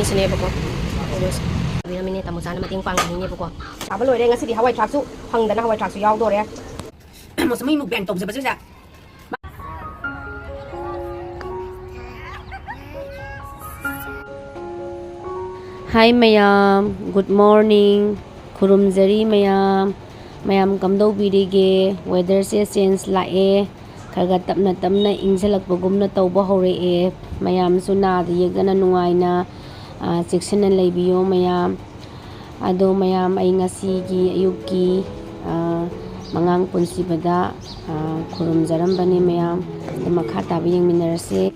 ꯑꯅꯤꯁꯤꯅꯦꯕꯀꯣ ꯕꯤꯔꯃꯤꯅꯦ ꯇꯥꯃꯣꯆꯥꯅ ꯃꯇꯦꯡ ꯄꯥꯡꯒꯅꯤꯅꯦꯕꯀꯣ ꯆꯥꯕ ꯂꯣꯏꯔꯦ ꯉꯁꯤꯗꯤ ꯍꯋꯥꯏ ꯊ꯭ꯔꯥꯛꯁꯨ ꯐꯪꯗꯅ ꯍꯋꯥꯏ ꯊ꯭ꯔꯥꯛꯁꯨ ꯌꯥꯎꯗꯣꯔꯦ ꯃꯣꯁꯃꯩ ꯃꯨꯛꯕꯦꯡ ꯇꯧꯖꯕꯁꯤꯗ Hi mayam, good morning. Khurumjari mayam kamdobirige. Weather se change lae. Kharga tapna ingsalakpagumna tawba hore mayam su na da yegdana nuaina section laibiyo mayam ado mayam ay ngasigi ayuki mangang punsibada khurumjarambani mayam makha tabi yengminarase.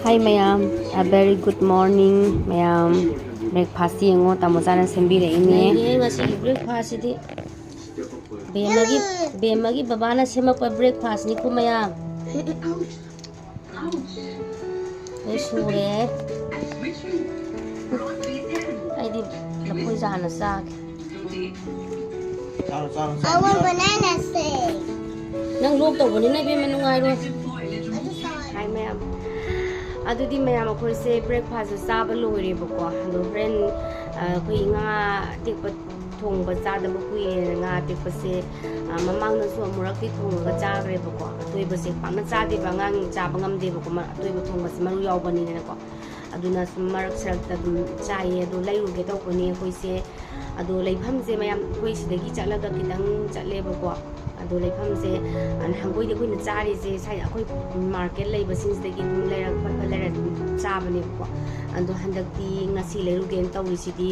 Hi mayam, a very good morning mayam. Breakfast yengo tamochana sembire ine ngasi breakfast di bemagi babana semakpa breakfast ni kumaya sure aidi lapoi jana sak I want banana shake. nang lok to boni na be manungai ro hai mayam adudi mayam akhoi breakfast chaba loire bako ado friend koi nga tikpa thongba chadaba kuye nga tikpa se mamang na so murak ti thongga chagre bako atoiba se pamna chade ba ngang chaba ngamde bako atoiba thongba se maru yawbani ne ko aduna marak sarakta chaye ado lairuge tawkoni koi se ado leifam se mayam koi sidagi chalaga kitang chatle bako ado leifam se hangoi de koi na chari se sai akoi market leiba sinsdagi leirak pha leirak chabani ko ando handakti ngasi leiruge tawrisidi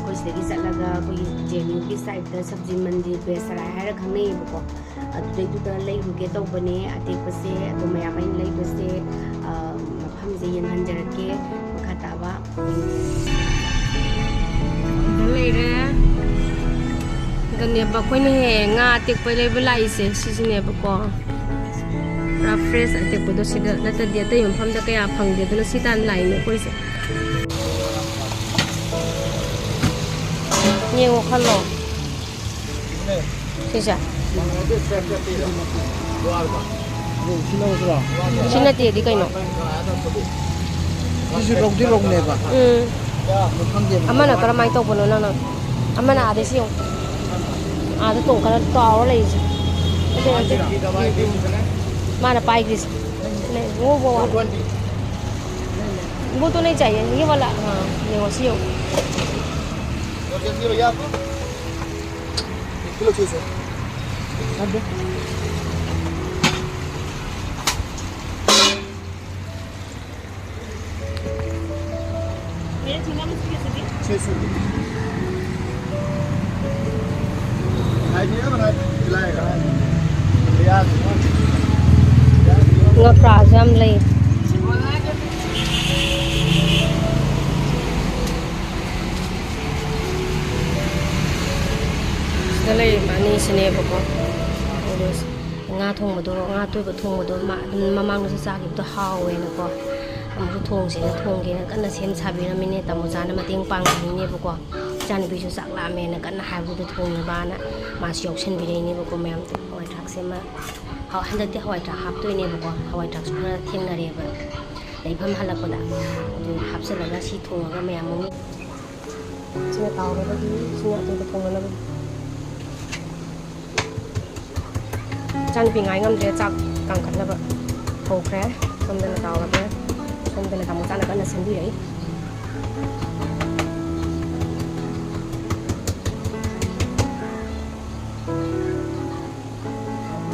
koi sidagi chalaga koi jenu ki side da sabji mandi besara hara khanei ko ado dei da leiruge tawbani atekpa se ado mayam ai leiba se mafam je yen hanjarake makhataba leire Ganeba ko ni nga atekpa leiba laise sisineba ko ra fresh atekpa do sida nata dia ta yum pham da kaya phangde do sitan laine ko se Niego khalo Sisa Sina ti di kaino Sisi rok di rok neba Amana karamai to bono na Amana ade siyo Ada to kala taw lai ji Mana pai gris ne wo wo वो तो नहीं चाहिए ये वाला हाँ ये वैसी हो किलो 600 मेरे झींगा में कैसे दी 600 hai dia mana dilaga lihat nggak prazam lagi Dalay mani sine bako terus nga thongbodo nga toiba thongbodo mamang na sa sakib to hawe na ko amu thong se na thongge na kanna sem sabiramine tamochana mateng pangni bako chani bisu sakla me na kanna haibu to thongni bana ma syoksen bireni bako mem to hawai thak sema ha handakti hawai thak hap toine bako hawai thak sura thengna re ba leifam halakoda du hapsala na si thonga mem mu sine tawro ba di sine to thongna na Chan pingai ngamdre chak kangkat na ba thokre somda na taw ba somda na tamu chana kana sendi rei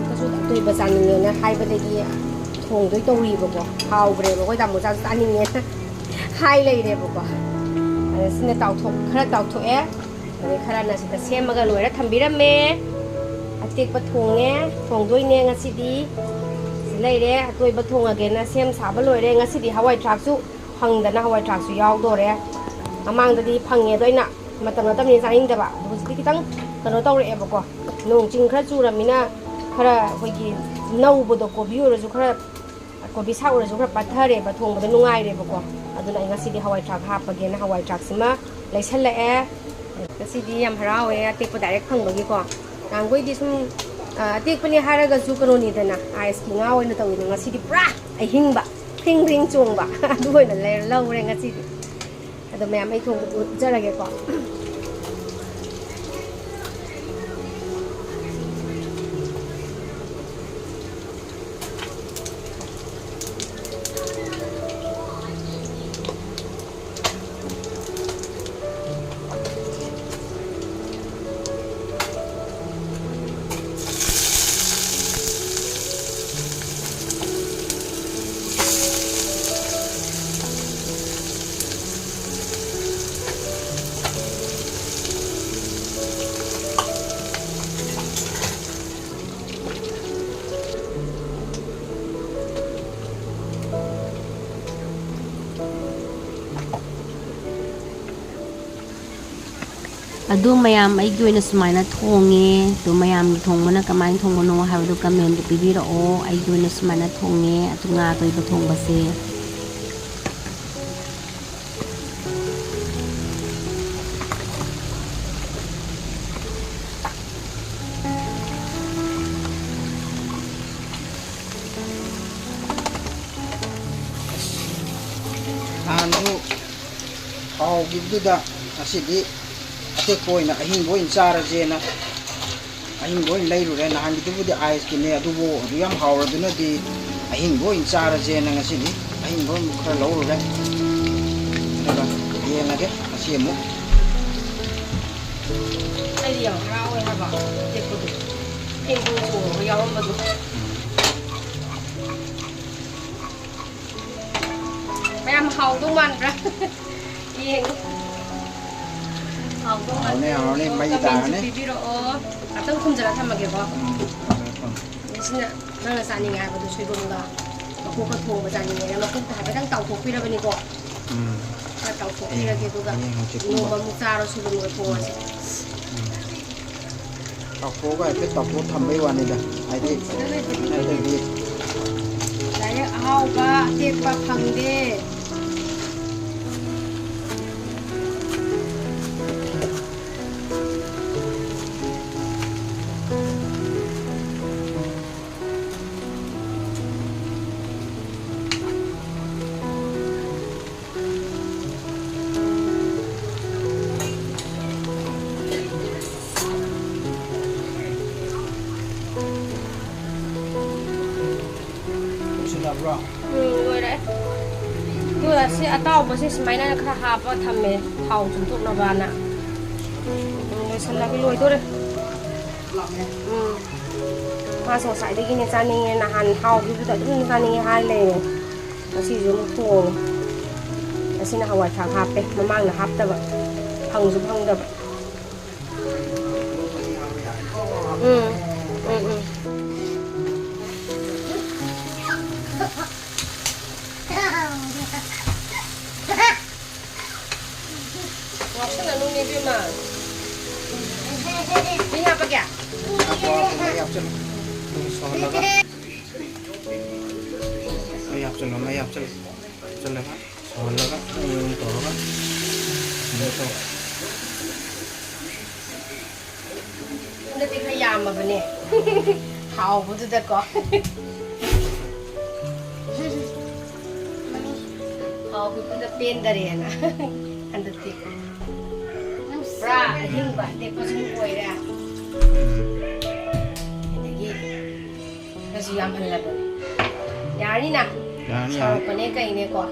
kasu toi ba chan ni na hai ba degi thong doi tori ba ko haw bre ba ko tamu chan chan ni ne hai lei re ba ko sine taw thok e khara na sita semaga loira thambirame Atekpa thonge thongdoine ngasidi silaire atoiba thongage na sem saba loire ngasidi hawai thraksu phangdana hawai thraksu yawdore amangdadi phange doina matam tamni chaingdaba hujiti kitang kano tawre bako nong ching khara churamina khara hoigi naubodo kobi urasu khara kobi sa urasu khara pathare ba thongbodo nungai re bako aduna ngasidi hawai thrak hapage na hawai thraksima laisalae ngasidi yam harawe atekpa direct phangbagi ko Angkoi di sum atik pani haraga su kanoni dana ice kinga oina tawina ngasi di pra ahingba ting ring chungba adu oina le laure ngasi di ꯑꯗꯣ ꯃꯌꯥꯝ ꯑꯩ ꯊꯣꯡꯕ ꯎꯠꯆꯔꯒꯦꯀꯣ ꯑꯗꯨ ꯃꯌꯥꯝ ꯑꯩꯒꯤ ꯑꯣꯏꯅ ꯁꯨꯃꯥꯏꯅ ꯊꯣꯡꯉꯦ ꯑꯗꯨ ꯃꯌꯥꯝꯒꯤ ꯊꯣꯡꯕꯅ ꯀꯃꯥꯏꯅ ꯊꯣꯡꯕꯅꯣ ꯍꯥꯏꯕꯗꯨ ꯀꯃꯦꯟꯇ ꯄꯤꯕꯤꯔꯛꯑꯣ ꯑꯩꯒꯤ ꯑꯣꯏꯅ ꯁꯨꯃꯥꯏꯅ ꯊꯣꯡꯉꯦ ꯑꯗꯨ ꯉꯥ ꯑꯇꯣꯏꯕ ꯊꯣꯡꯕꯁꯦ ꯅꯍꯥꯟꯁꯨ ꯍꯥꯎꯈꯤꯕꯗꯨꯗ ꯉꯁꯤꯗꯤ ꯑꯇꯦꯛꯄ ꯑꯣꯏꯅ ꯑꯍꯤꯡꯕ ꯑꯣꯏꯅ ꯆꯥꯔꯁꯦꯅ ꯑꯍꯤꯡꯕ ꯑꯣꯏꯅ ꯂꯩꯔꯨꯔꯦ ꯅꯍꯥꯟꯒꯤꯗꯨꯕꯨꯗꯤ ꯑꯥꯏꯁꯀꯤꯅꯦ ꯑꯗꯨꯕꯨ ꯑꯗꯨ ꯌꯥꯝ ꯍꯥꯎꯔꯗꯨꯅꯗꯤ ꯑꯍꯤꯡꯕ ꯑꯣꯏꯅ ꯆꯥꯔꯁꯦꯅ ꯉꯁꯤꯗꯤ ꯑꯍꯤꯡꯕ ꯑꯃꯨꯛ ꯈꯔ ꯂꯧꯔꯨꯔꯦ ꯑꯗꯨꯒ ꯌꯦꯡꯉꯒꯦ ꯉꯁꯤ ꯑꯃꯨꯛ ꯑꯩꯗꯤ ꯌꯥꯝ ꯍꯔꯥꯎꯋꯦ ꯍꯥꯏꯕ ꯑꯇꯦꯛꯄꯗꯣ ꯊꯦꯡ ꯊꯣꯡꯉꯒ ꯌꯥꯎꯔꯝꯕꯗꯣ ꯃꯌꯥꯝ ꯍꯥꯎꯗꯧ ꯃꯥꯟꯕ꯭ꯔꯥ ꯌꯦꯡꯉꯨ ꯍꯥꯎꯗꯧ ꯍꯥꯎꯅꯤ ꯃꯩ ꯀꯃꯦꯟꯁꯨ ꯇꯥꯔꯅꯤ ꯄꯤꯕꯤꯔꯛꯑꯣ ꯉꯥꯛꯇꯪ ꯈꯨꯝꯖꯔ ꯊꯝꯃꯒꯦꯀꯣ ꯁꯤꯅ ꯅꯪꯅ ꯆꯥꯅꯤꯡꯉꯦ ꯍꯥꯏꯕꯗꯣ ꯁꯣꯏꯕꯨꯝꯒ ꯃꯀꯣꯛꯀ ꯊꯣꯡꯕ ꯆꯥꯅꯤꯡꯉꯦꯅ ꯃꯀꯣꯛꯇ ꯍꯥꯏꯐꯦꯠꯇꯪ ꯇꯥꯎꯊꯣꯛꯄꯤꯔꯕꯅꯤꯀꯣ ꯈꯔ ꯇꯥꯎꯊꯣꯛꯄꯤꯔꯒꯦ ꯑꯗꯨꯒ ꯅꯣꯡꯃ ꯑꯃꯨꯛ ꯆꯥꯔꯣ ꯁꯣꯏꯕꯨꯝꯒ ꯊꯣꯡꯉꯁꯦ ꯇꯥꯎꯊꯣꯛꯑꯒ ꯍꯥꯏꯐꯦꯠ ꯇꯥꯎꯊꯣꯛ ꯊꯝꯕꯩ ꯋꯥꯅꯤꯗ ꯍꯥꯏꯗꯤ ꯅꯠꯇ꯭ꯔꯗꯤ ꯗꯥꯏꯔꯦꯛ ꯑꯍꯥꯎꯕ ꯑꯇꯦꯛꯄ ꯐꯪꯗꯦ ꯂꯣꯏꯔꯦ ꯑꯗꯨꯒ ꯁꯤ ꯑꯇꯥꯎꯕꯁꯦ ꯁꯨꯃꯥꯏꯅ ꯈꯔ ꯍꯥꯞꯄ ꯊꯝꯃꯦ ꯊꯥꯎ ꯆꯨꯝꯊꯣꯛꯅꯕꯅ ꯂꯣꯏꯁꯜꯂꯒꯦ ꯂꯣꯏꯗꯣꯔꯦ ꯃꯥꯁꯨ ꯉꯁꯥꯏꯗꯒꯤꯅꯦ ꯆꯥꯅꯤꯡꯉꯦ ꯅꯍꯥꯟ ꯍꯥꯎꯈꯤꯕꯗꯨꯗ ꯑꯗꯨꯝ ꯆꯥꯅꯤꯡꯉꯦ ꯍꯥꯏ ꯂꯩꯔꯦ ꯉꯁꯤꯁꯨ ꯑꯃꯨꯛ ꯊꯣꯡꯉꯦ ꯑꯁꯤꯅ ꯍꯋꯥꯏ ꯊꯔꯥꯛ ꯍꯥꯞꯄꯦ ꯃꯃꯥꯡꯗ ꯍꯥꯞꯇꯕ ꯐꯪꯁꯨ ꯐꯪꯗꯕ ngapsana ni bima ini apa kya udah tiga yam apa nih hau butuh deh kok hau butuh deh pendar ya na anda tiga bra ahingba deh pas mukoi ya ini kasi yam halal yani na sao cái này cái này kok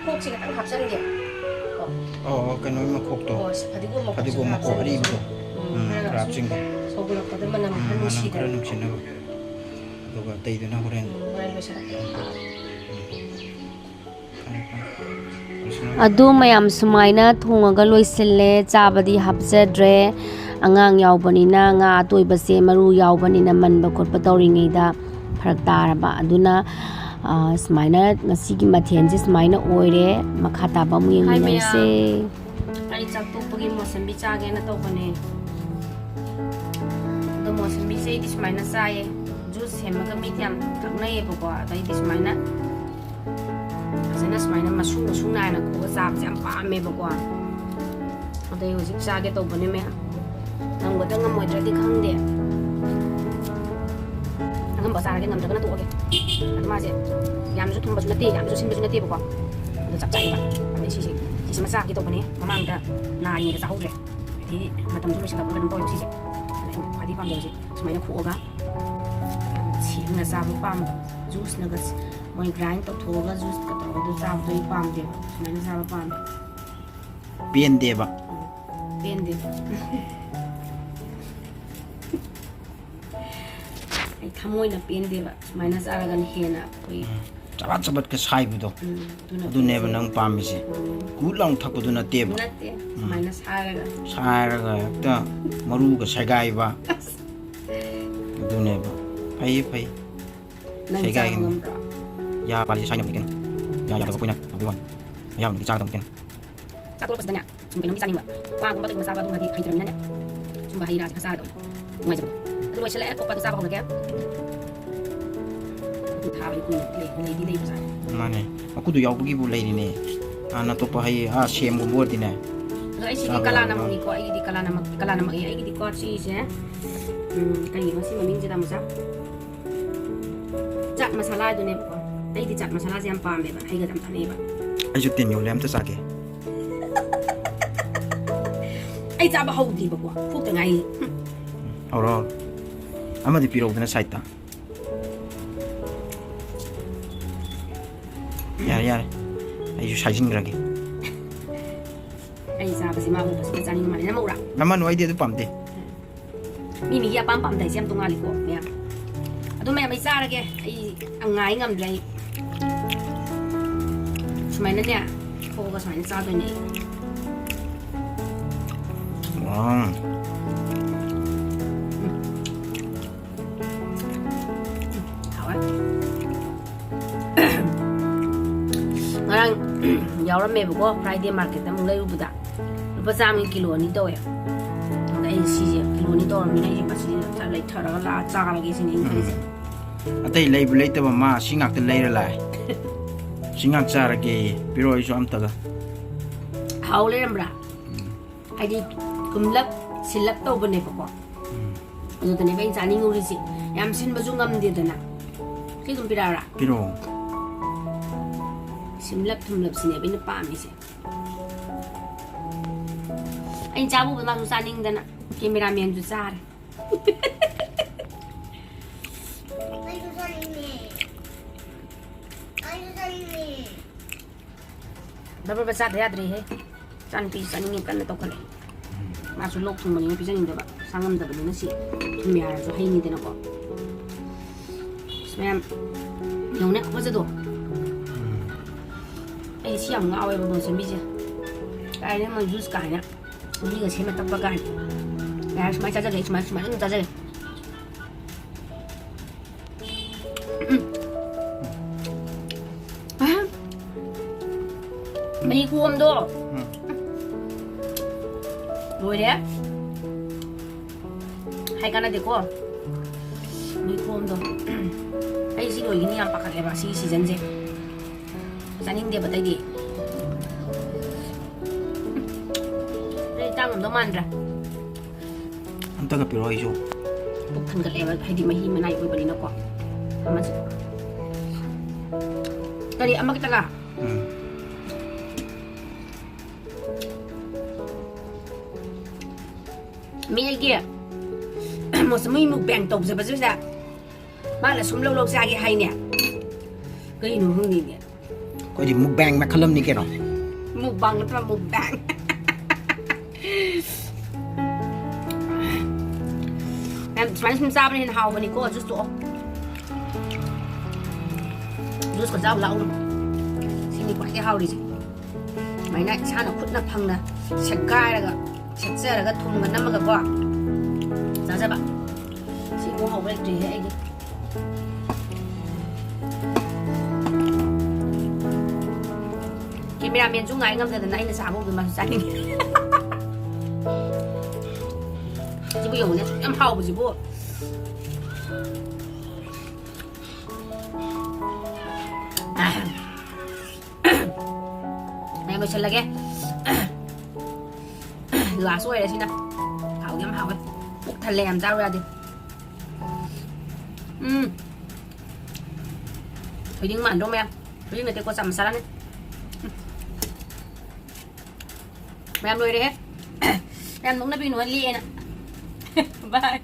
khúc chỉ cái hấp dẫn kìa cái nồi mà khúc to 파디고 먹고 어리고 그랍싱 거 소그럭거든 만나면 한 시간 그런 음식이나 누가 때이드나 그래 ꯑꯗꯨ ꯃꯌꯥꯝ ꯁꯨꯃꯥꯏꯅ ꯊꯣꯡꯉꯒ ꯂꯣꯏꯁꯤꯜꯂꯦ ꯆꯥꯕꯗꯤ ꯍꯥꯞꯆꯗ꯭ꯔꯦ ꯑꯉꯥꯡ ꯌꯥꯎꯕꯅꯤꯅ ꯉꯥ ꯑꯇꯣꯏꯕꯁꯦ ꯃꯔꯨ ꯌꯥꯎꯕꯅꯤꯅ ꯃꯟꯕ ꯈꯣꯠꯄ ꯇꯧꯔꯤꯉꯩꯗ ꯐꯔꯛ ꯇꯥꯔꯕ ꯑꯗꯨꯅ ꯁꯨꯃꯥꯏꯅ ꯉꯁꯤꯒꯤ ꯃꯊꯦꯜꯁꯦ ꯁꯨꯃꯥꯏꯅ ꯑꯣꯏꯔꯦ ꯃꯈꯥ ꯇꯥꯕ ꯑꯃꯨꯛ ꯌꯦꯡꯃꯤꯟꯅꯔꯁꯦ ꯑꯩ ꯆꯥꯛ ꯇꯣꯛꯄꯒꯤ ꯃꯣꯁꯝꯕꯤ ꯆꯥꯒꯦꯅ ꯇꯧꯕꯅꯦ ꯑꯗꯣ ꯃꯣꯁꯝꯕꯤꯁꯦ ꯑꯩꯗꯤ ꯁꯨꯃꯥꯏꯅ ꯆꯥꯏꯌꯦ ꯖꯨꯁ ꯁꯦꯝꯃꯒ ꯃꯤꯗꯤ ꯌꯥꯝ ꯊꯛꯅꯩꯌꯦꯕꯀꯣ ꯑꯗꯣ ꯑꯩꯗꯤ ꯁꯨꯃꯥꯏꯅ ꯐꯖꯅ ꯁꯨꯃꯥꯏꯅ ꯃꯁꯨꯡ ꯅꯥꯏꯅ ꯈꯣꯛꯑꯒ ꯆꯥꯕꯁꯦ ꯌꯥꯝ ꯄꯥꯝꯃꯦꯕꯀꯣ ꯑꯗꯣ ꯑꯩ ꯍꯧꯖꯤꯛ ꯆꯥꯒꯦ ꯇꯧꯕꯅꯦ ꯃꯌꯥꯝ ꯉꯝꯒꯗ꯭ꯔꯥ ꯉꯝꯃꯣꯏꯗ꯭ꯔꯗꯤ ꯈꯪꯗꯦ ꯑꯉꯝꯕ ꯆꯥꯔꯒꯦ ꯉꯝꯗ꯭ꯔꯒꯅ ꯇꯣꯛꯑꯒꯦ ꯑꯗꯣ ꯃꯥꯁꯦ ꯌꯥꯝꯅꯁꯨ ꯊꯨꯝꯕꯁꯨ ꯅꯠꯇꯦ ꯌꯥꯝꯅꯁꯨ ꯁꯤꯟꯕꯁꯨ ꯅꯠꯇꯦꯕꯀꯣ ꯑꯗꯨ ꯆꯞ ꯆꯥꯏꯕ ꯑꯗꯩ ꯁꯤꯁꯤ ꯃꯆꯥꯒꯤ ꯇꯧꯕꯅꯤ ꯃꯃꯥꯡꯗ ꯅꯥꯔꯤꯉꯩꯗ ꯆꯥꯍꯧꯗ꯭ꯔꯦ ꯑꯗꯩ ꯃꯇꯝꯁꯨ ꯂꯣꯏꯁꯤꯜꯂꯛꯄ ꯑꯗꯨꯝ ꯇꯧꯋꯦꯕ ꯁꯤꯁꯦ ꯑꯩꯅ ꯈ꯭ꯋꯥꯏꯗꯒꯤ ꯄꯥꯝꯖꯕꯁꯤ ꯁꯨꯃꯥꯏꯅ ꯈꯣꯛꯑꯒ ꯁꯦꯡꯅ ꯆꯥꯕ ꯄꯥꯝꯕ ꯖꯨꯁꯅꯒ ꯃꯣꯏ ꯒ꯭ꯔꯥꯏꯟ ꯇꯧꯊꯣꯛꯑꯒ ꯖꯨꯁꯀ ꯇꯧꯔꯒ ꯆꯥꯕꯗꯣ ꯑꯩ ꯄꯥꯝꯗꯦꯕ ꯁꯨꯃꯥꯏꯅ ꯆꯥꯕ ꯄꯥꯝꯃꯦ ꯄꯦꯟꯗꯦꯕ ꯄꯦꯟꯗꯦꯕ ꯑꯩ ꯊꯃꯣꯏꯅ ꯄꯦꯟꯗꯦꯕ ꯁꯨꯃꯥꯏꯅ ꯆꯥꯔꯒꯅ ꯍꯦꯟꯅ ꯑꯩꯈꯣꯏ ꯆꯕꯠ ꯆꯕꯠꯀ ꯁꯥꯏꯕꯗꯣ ꯑꯗꯨꯅꯦꯕ ꯅꯪ ꯄꯥꯝꯃꯤꯁꯦ ꯀꯨꯠ ꯂꯥꯎ ꯊꯛꯄꯗꯨ ꯅꯠꯇꯦꯕ ꯅꯠꯇꯦ ꯁꯨꯃꯥꯏꯅ ꯁꯥꯏꯔꯒ ꯍꯦꯛꯇ ꯃꯔꯨꯒ ꯁꯦꯒꯥꯏꯕ ꯑꯗꯨꯅꯦꯕ ꯐꯩ ꯅꯪ ꯆꯥꯕ ꯉꯝꯕ꯭ꯔꯣ ꯌꯥ ꯄꯥꯜꯂꯤ ꯁꯥꯏꯅꯕꯗꯤ ꯀꯩꯅꯣ ꯌꯥ ꯌꯥꯗꯕ ꯑꯩꯈꯣꯏꯅ ꯑꯗꯨꯒꯤ ꯋꯥꯅꯤ ꯑꯌꯥꯝꯕꯗꯤ ꯆꯥꯒꯗꯕꯅꯤ ꯀꯩꯅꯣ ꯆꯥꯊꯣꯛꯄꯁꯤꯗꯅꯦ ꯁꯨꯝ ꯀꯩꯅꯣꯝꯗꯤ ꯆꯥꯅꯤꯡꯕ ꯋꯥꯒꯨꯝꯕ ꯀꯩꯒꯨꯝꯕ ꯆꯥꯕ ꯑꯗꯨꯃꯗꯤ ꯍꯩꯇ꯭ꯔꯕꯅꯤꯅꯅꯦ ꯁꯨꯝꯕ ꯍꯩ ꯔꯥꯁꯦ ꯈꯔ ꯆꯥꯒꯗꯕꯅꯤ ꯅꯨꯡꯉꯥꯏꯖꯕꯗꯣ ꯑꯗꯨ ꯂꯣꯏꯁꯤꯜꯂꯛꯑꯦ ꯑꯇꯣꯞꯄꯗ ꯆꯥꯕ ꯍꯧꯔꯒꯦ ꯊꯥꯕꯗꯤ ꯀꯨꯏꯅ ꯂꯩꯗꯤ ꯂꯩꯕꯖꯥꯠꯅꯤ ꯃꯥꯅꯦ ꯃꯀꯨꯗꯨ ꯌꯥꯎꯕꯒꯤꯕꯨ ꯂꯩꯔꯤꯅꯦ ꯑꯇꯣꯞꯄ ꯍꯩ ꯁꯦꯝꯒꯨꯝꯕ ꯑꯣꯏꯔꯗꯤꯅꯦ ꯑꯗꯣ ꯑꯩꯁꯤꯗꯤ ꯀꯂꯥꯅꯃꯛꯅꯤꯀꯣ ꯑꯩꯒꯤꯗꯤ ꯀꯂꯥꯅꯃꯛꯅꯤ ꯑꯩꯒꯤꯗꯤꯀꯣ ꯁꯤꯁꯦ ꯀꯔꯤꯕ ꯁꯤ ꯃꯃꯤꯡꯁꯤꯗ ꯑꯃꯨꯛ ꯆꯥꯠ ꯃꯁꯥꯂꯥꯗꯨꯅꯦꯕꯀꯣ ꯑꯩꯗꯤ ꯆꯥꯠ ꯃꯁꯥꯂꯥꯁꯦ ꯌꯥꯝ ꯄꯥꯝꯃꯦꯕ ꯍꯩꯒ ꯌꯥꯝ ꯊꯥꯅꯩꯑꯕ ꯑꯩꯁꯨ ꯇꯤꯟ ꯌꯣꯜꯂꯦ ꯑꯝꯇ ꯆꯥꯒꯦ ꯑꯩ ꯆꯥꯕ ꯍꯧꯗ꯭ꯔꯤꯕꯀꯣ ꯐꯨꯛꯇ ꯉꯥꯏ ꯍꯧꯔꯣ ꯑꯃꯗꯤ ꯄꯤꯔꯛꯎꯗꯅ ꯁꯥꯏꯠꯇ ꯌꯥꯔꯦ ꯑꯩꯁꯨ ꯁꯥꯏꯖꯤꯟꯈ꯭ꯔꯒꯦ ꯑꯩ ꯆꯥꯕꯁꯤ ꯃꯥ ꯎꯕꯁꯤꯗ ꯆꯥꯅꯤꯡꯕ ꯃꯥꯜꯂꯦ ꯅꯃꯧꯔꯥ ꯅꯃꯅꯨ ꯑꯩꯗꯤ ꯑꯗꯨ ꯄꯥꯝꯗꯦ ꯃꯤꯒꯤ ꯑꯄꯥꯝ ꯄꯥꯝꯗꯩꯁꯦ ꯌꯥꯝ ꯇꯣꯡꯉꯥꯜꯂꯤꯀꯣ ꯃꯌꯥꯝ ꯑꯗꯨ ꯃꯌꯥꯝ ꯑꯩ ꯆꯥꯔꯒꯦ ꯑꯩ ꯉꯥꯏ ꯉꯝꯗ꯭ꯔꯦ ꯑꯩ ꯁꯨꯃꯥꯏꯅꯅꯦ ꯊꯣꯛꯑꯒ ꯁꯨꯃꯥꯏꯅ ꯆꯥꯗꯣꯏꯅꯦ ꯑꯩ ꯉꯔꯥꯡ ꯌꯥꯎꯔꯝꯃꯦꯕꯀꯣ ꯐ꯭ꯔꯥꯏꯗꯦ ꯃꯥꯔꯀꯦꯠꯇ ꯑꯃꯨꯛ ꯂꯩꯔꯨꯕꯗ ꯂꯨꯄꯥ ꯆꯥꯝꯃꯒꯤ ꯀꯤꯂꯣ 2 ꯇꯧꯋꯦ ꯑꯗ ꯑꯩ ꯁꯤꯁꯦ ꯀꯤꯂꯣ 2 ꯇꯧꯔꯕꯅꯤꯅ ꯑꯩꯁꯦ ꯃꯁꯤꯁꯦ ꯂꯩꯊꯔꯒ ꯂꯥꯛꯑ ꯆꯥꯔꯒꯦ ꯁꯤꯅꯤ ꯑꯩꯅ ꯈꯜꯂꯤꯁꯦ ꯑꯇꯩ ꯂꯩꯕ ꯂꯩꯇꯕ ꯃꯥ ꯁꯤ ꯉꯥꯛꯇ ꯂꯩꯔ ꯂꯥꯛꯑꯦ ꯁꯤ ꯉꯥꯛ ꯆꯥꯔꯒꯦ ꯄꯤꯔꯛꯑꯣ ꯑꯩꯁꯨ ꯑꯝꯇꯒ ꯍꯥꯎ ꯂꯩꯔꯝꯕ꯭ꯔꯥ ꯍꯥꯏꯗꯤ ꯀꯨꯝꯂꯞ ꯁꯤꯜꯂꯞ ꯇꯧꯕꯅꯦꯕꯀꯣ ꯑꯗꯨꯗꯅꯦꯕ ꯑꯩꯅ ꯆꯥꯅꯤꯡꯉꯨꯔꯤꯁꯦ ꯌꯥꯝ ꯁꯤꯟꯕꯁꯨ ꯉꯝꯗꯦꯗꯅ ꯁꯤ ꯑꯗꯨꯝ ꯄꯤꯔꯛꯑꯣꯔꯥ ꯄꯤꯔꯛꯑꯣ ꯁꯤꯝꯂꯞ ꯊꯨꯝꯂꯞꯁꯤꯅꯦꯕ ꯑꯩꯅ ꯄꯥꯝꯃꯤꯁꯦ ꯑꯩꯅ ꯆꯥꯕꯨꯕ ꯃꯥꯁꯨ ꯆꯥꯅꯤꯡꯗꯅ ꯀꯦꯃꯦꯔꯥꯃꯦꯟꯁꯨ ꯆꯥꯔꯦ ꯕꯕꯥ ꯆꯥꯗ ꯌꯥꯗ꯭ꯔꯦꯍꯦ ꯆꯥꯅꯨꯄꯤ ꯆꯥꯅꯤꯡꯉꯦ ꯀꯟꯅ ꯇꯧꯈꯠꯂꯦ ꯃꯥꯁꯨ ꯂꯣꯛ ꯊꯨꯡꯕꯅꯤꯅ ꯄꯤꯖꯅꯤꯡꯗꯕ ꯁꯥꯉꯝꯗꯕꯅꯤꯅ ꯁꯤ ꯊꯨꯝ ꯌꯥꯔꯁꯨ ꯍꯩꯅꯤꯗꯅꯀꯣ ꯃꯌꯥꯝ ꯌꯧꯅꯦ ꯐꯖꯗꯣ ꯑꯩ ꯁꯤ ꯌꯥꯝ ꯉꯥꯎꯋꯦꯕ ꯃꯣꯁꯝꯕꯤꯁꯦ ꯀꯥꯏꯅ ꯃꯣꯏ ꯖꯨꯁ ꯀꯥꯏꯅ ꯃꯤꯒ ꯁꯦꯝꯃ ꯊꯛꯄ ꯀꯥꯏꯅ ꯌꯥꯔꯦ ꯁꯨꯃꯥꯏꯅ ꯆꯥꯖꯒꯦ ꯁꯨꯃꯥꯏꯅ ꯑꯗꯨꯝ ꯆꯥꯖꯒꯦ ꯃꯍꯤ ꯈꯨꯑꯝꯗꯣ ꯂꯣꯏꯔꯦ ꯍꯥꯏ ꯀꯥꯟꯅꯗꯦꯀꯣ ꯃꯍꯤ ꯈꯨꯑꯝꯗꯣ ꯑꯩ ꯁꯤ ꯂꯣꯏꯒꯤꯅꯤ ꯌꯥꯝ ꯄꯥꯈꯠꯂꯦꯕ ꯁꯤꯒꯤ ꯁꯤꯖꯟꯁꯦ ꯆꯥꯅꯤꯡꯗꯦꯕ ꯑꯇꯩꯗꯤ ꯆꯥꯡꯉꯝꯗꯧ ꯃꯥꯟꯗ꯭ꯔꯥ ꯑꯝꯇꯒ ꯄꯤꯔꯛꯑꯣ ꯑꯩꯁꯨ ꯄꯨꯛ ꯊꯟꯒꯠꯂꯦꯕ ꯍꯥꯏꯗꯤ ꯃꯍꯤ ꯃꯅꯥꯏ ꯑꯣꯏꯕꯅꯤꯅꯀꯣ ꯑꯃꯁꯦ ꯀꯔꯤ ꯑꯃꯈꯛꯇꯒ ꯃꯤ ꯑꯩꯒꯤ ꯃꯣꯁꯃꯨꯏ ꯃꯨꯛꯕꯦꯡ ꯇꯧꯖꯕꯁꯤꯗ ꯃꯥꯅ ꯁꯨꯝ ꯂꯧ ꯆꯥꯒꯦ ꯍꯥꯏꯅꯦ ꯀꯩꯅꯣ ꯈꯪꯗꯦꯅꯦ ꯑꯩꯈꯣꯏꯗꯤ ꯃꯨꯛꯕꯦꯡ ꯃꯈꯜ ꯑꯃꯅꯤ ꯀꯩꯅꯣ ꯃꯨꯛꯕꯥꯡ ꯅꯠꯇ꯭ꯔ ꯃꯨꯛꯕꯦꯡ ꯁꯨꯃꯥꯏꯅ ꯁꯨꯝ ꯆꯥꯕꯅ ꯍꯦꯟꯅ ꯍꯥꯎꯕꯅꯤꯀꯣ ꯖꯨꯁ ꯇꯣꯛꯑꯣ ꯖꯨꯁꯀ ꯆꯥꯕ ꯂꯥꯛꯎ ꯁꯤꯅꯤ ꯈ꯭ꯋꯥꯏꯗꯒꯤ ꯍꯥꯎꯔꯤꯁꯦ ꯁꯨꯃꯥꯏꯅ ꯏꯁꯥꯅ ꯈꯨꯠꯅ ꯐꯪꯅ ꯁꯦꯠꯒꯥꯏꯔꯒ ꯁꯦꯠꯆꯔꯒ ꯊꯨꯝꯒ ꯅꯝꯃꯒꯀꯣ ꯆꯥꯖꯕ ꯁꯤ ꯀꯣ ꯍꯧꯕ ꯂꯩꯇ꯭ꯔꯤꯍꯦ ꯑꯩꯒꯤ ꯀꯦꯃꯦꯔꯥꯃꯦꯟꯁꯨ ꯉꯥꯏ ꯉꯝꯗꯗꯅ ꯑꯩꯅ ꯆꯥꯕꯕꯨꯗꯤ ꯃꯥꯁꯨ ꯆꯥꯅꯤꯡꯉꯦ ꯁꯤꯕꯨ ꯌꯦꯡꯉꯨꯅꯦ ꯌꯥꯝ ꯍꯥꯎꯕꯁꯤꯕꯨ ꯑꯩ ꯂꯣꯏꯁꯤꯜꯂꯒꯦ ꯂꯥꯁ ꯑꯣꯏꯔꯦ ꯁꯤꯅ ꯍꯥꯎꯗꯤ ꯌꯥꯝ ꯍꯥꯎꯋꯦ ꯄꯨꯛ ꯊꯜꯂꯦ ꯌꯥꯝ ꯆꯥꯕ ꯌꯥꯗꯦ ꯊꯣꯏꯗꯤꯡ ꯃꯥꯟꯗ꯭ꯔꯣ ꯃꯌꯥꯝ ꯊꯣꯏꯗꯤꯡ ꯅꯠꯇꯦꯀꯣ ꯆꯥ ꯃꯁꯥꯂꯥꯅꯦ làm rồi đấy em. Em cũng đã bị nó liền ạ. Bye.